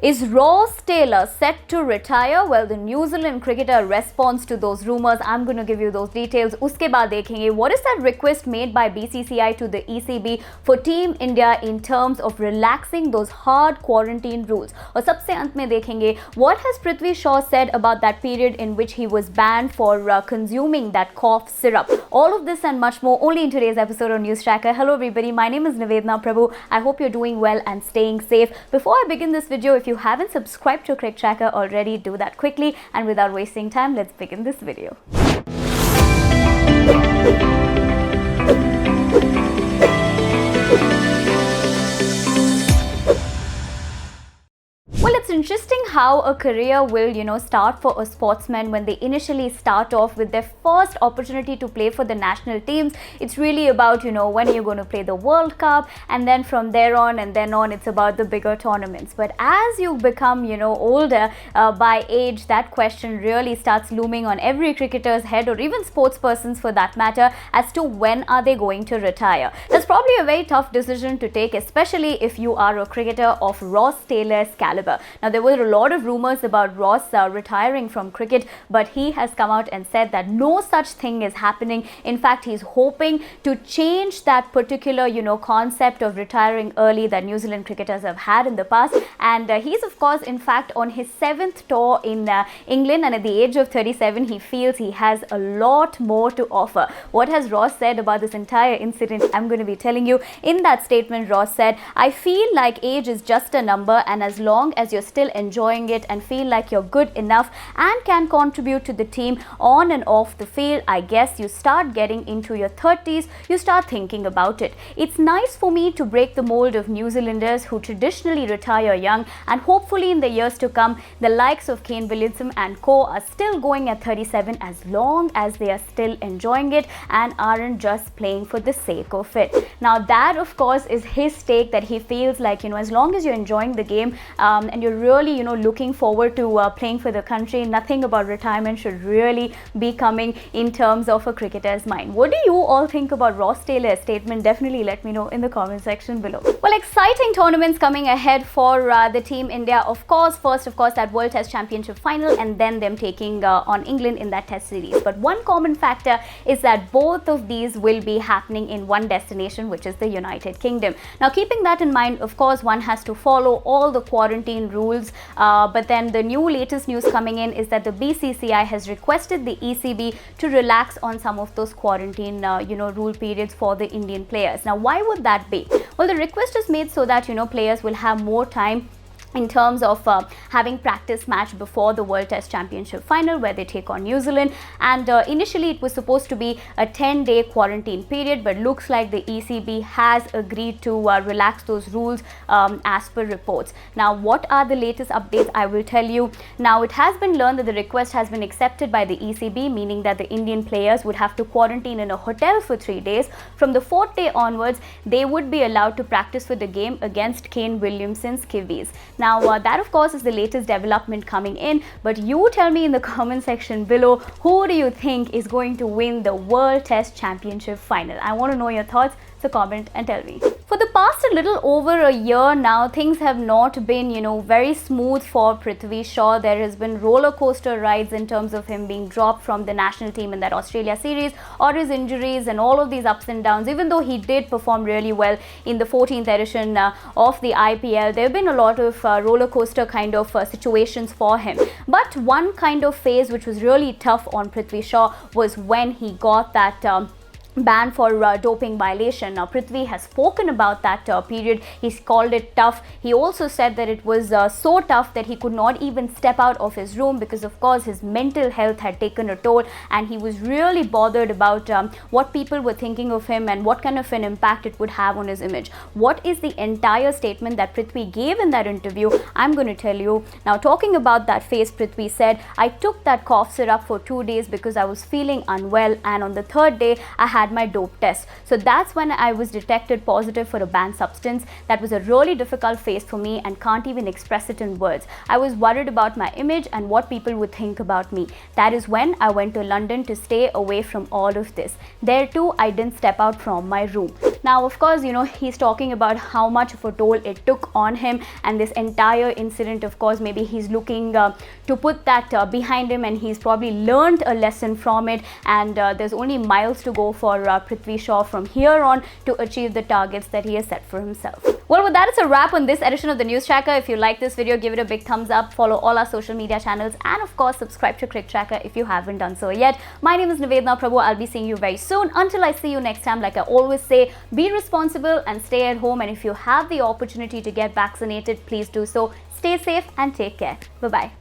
Is Ross Taylor set to retire? Well, the New Zealand cricketer responds to those rumors. I'm going to give you those details. Uske baad dekhenge what is that request made by BCCI to the ECB for Team India in terms of relaxing those hard quarantine rules. और सबसे अंत में देखेंगे what has Prithvi Shaw said about that period in which he was banned for consuming that cough syrup. All of this and much more only in today's episode of News Tracker. Hello everybody, my name is Nivedna Prabhu. I hope you're doing well and staying safe. Before I begin this video, if you haven't subscribed to Cricket Tracker already, do that quickly, and without wasting time, let's begin this video. Well, it's interesting how a career will, start for a sportsman when they initially start off with their first opportunity to play for the national teams. It's really about, when are you going to play the World Cup, and then from there on and then on, it's about the bigger tournaments. But as you become, older by age, that question really starts looming on every cricketer's head, or even sports persons for that matter, as to when are they going to retire. That's probably a very tough decision to take, especially if you are a cricketer of Ross Taylor's caliber. Now, there were a lot of rumors about Ross retiring from cricket, but he has come out and said that no such thing is happening. In fact, he's hoping to change that particular, concept of retiring early that New Zealand cricketers have had in the past. And he's, of course, in fact, on his 7th tour in England, and at the age of 37, he feels he has a lot more to offer. What has Ross said about this entire incident? I'm going to be telling you. In that statement, Ross said, "I feel like age is just a number, and as long as you're still enjoying it and feel like you're good enough and can contribute to the team on and off the field, I guess you start getting into your 30s, you start thinking about it. It's nice for me to break the mold of New Zealanders who traditionally retire young, and hopefully in the years to come, the likes of Kane Williamson and co are still going at 37 as long as they are still enjoying it and aren't just playing for the sake of it." Now, that of course is his take, that he feels like, as long as you're enjoying the game and you're really, looking forward to playing for the country, nothing about retirement should really be coming in terms of a cricketer's mind. What do you all think about Ross Taylor's statement? Definitely let me know in the comment section below. Well, exciting tournaments coming ahead for the Team India. Of course, first, that World Test Championship final, and then them taking on England in that Test series. But one common factor is that both of these will be happening in one destination, which is the United Kingdom. Now, keeping that in mind, of course, one has to follow all the quarantine rules. But then the latest news coming in is that the BCCI has requested the ECB to relax on some of those quarantine, rule periods for the Indian players. Now, why would that be? Well, the request is made so that, players will have more time in terms of having practice match before the World Test Championship final, where they take on New Zealand. And initially it was supposed to be a 10-day quarantine period, but looks like the ECB has agreed to relax those rules as per reports. Now, what are the latest updates? I will tell you. Now, it has been learned that the request has been accepted by the ECB, meaning that the Indian players would have to quarantine in a hotel for 3 days. From the 4th day onwards, they would be allowed to practice for the game against Kane Williamson's Kiwis. Now, that of course is the latest development coming in, but you tell me in the comment section below, who do you think is going to win the World Test Championship final? I want to know your thoughts, so comment and tell me. For the past a little over a year now, things have not been, very smooth for Prithvi Shaw. There has been roller coaster rides in terms of him being dropped from the national team in that Australia series, or his injuries and all of these ups and downs. Even though he did perform really well in the 14th edition of the IPL, there have been a lot of roller coaster kind of situations for him. But one kind of phase which was really tough on Prithvi Shaw was when he got that ban for doping violation. Now, Prithvi has spoken about that period. He's called it tough. He also said that it was so tough that he could not even step out of his room because, of course, his mental health had taken a toll, and he was really bothered about what people were thinking of him and what kind of an impact it would have on his image. What is the entire statement that Prithvi gave in that interview? I'm going to tell you. Now, talking about that phase, Prithvi said, "I took that cough syrup for 2 days because I was feeling unwell, and on the 3rd day, I had my dope test. So that's when I was detected positive for a banned substance. That was a really difficult phase for me and can't even express it in words. I was worried about my image and what people would think about me. That is when I went to London to stay away from all of this. There too, I didn't step out from my room." Now, of course, he's talking about how much of a toll it took on him, and this entire incident, of course, maybe he's looking to put that behind him, and he's probably learned a lesson from it, and there's only miles to go for Prithvi Shaw from here on to achieve the targets that he has set for himself. Well, with that, it's a wrap on this edition of the News Tracker. If you like this video, give it a big thumbs up, follow all our social media channels, and of course, subscribe to Cricket Tracker if you haven't done so yet. My name is Nivedna Prabhu. I'll be seeing you very soon. Until I see you next time, like I always say, be responsible and stay at home. And if you have the opportunity to get vaccinated, please do so. Stay safe and take care. Bye-bye.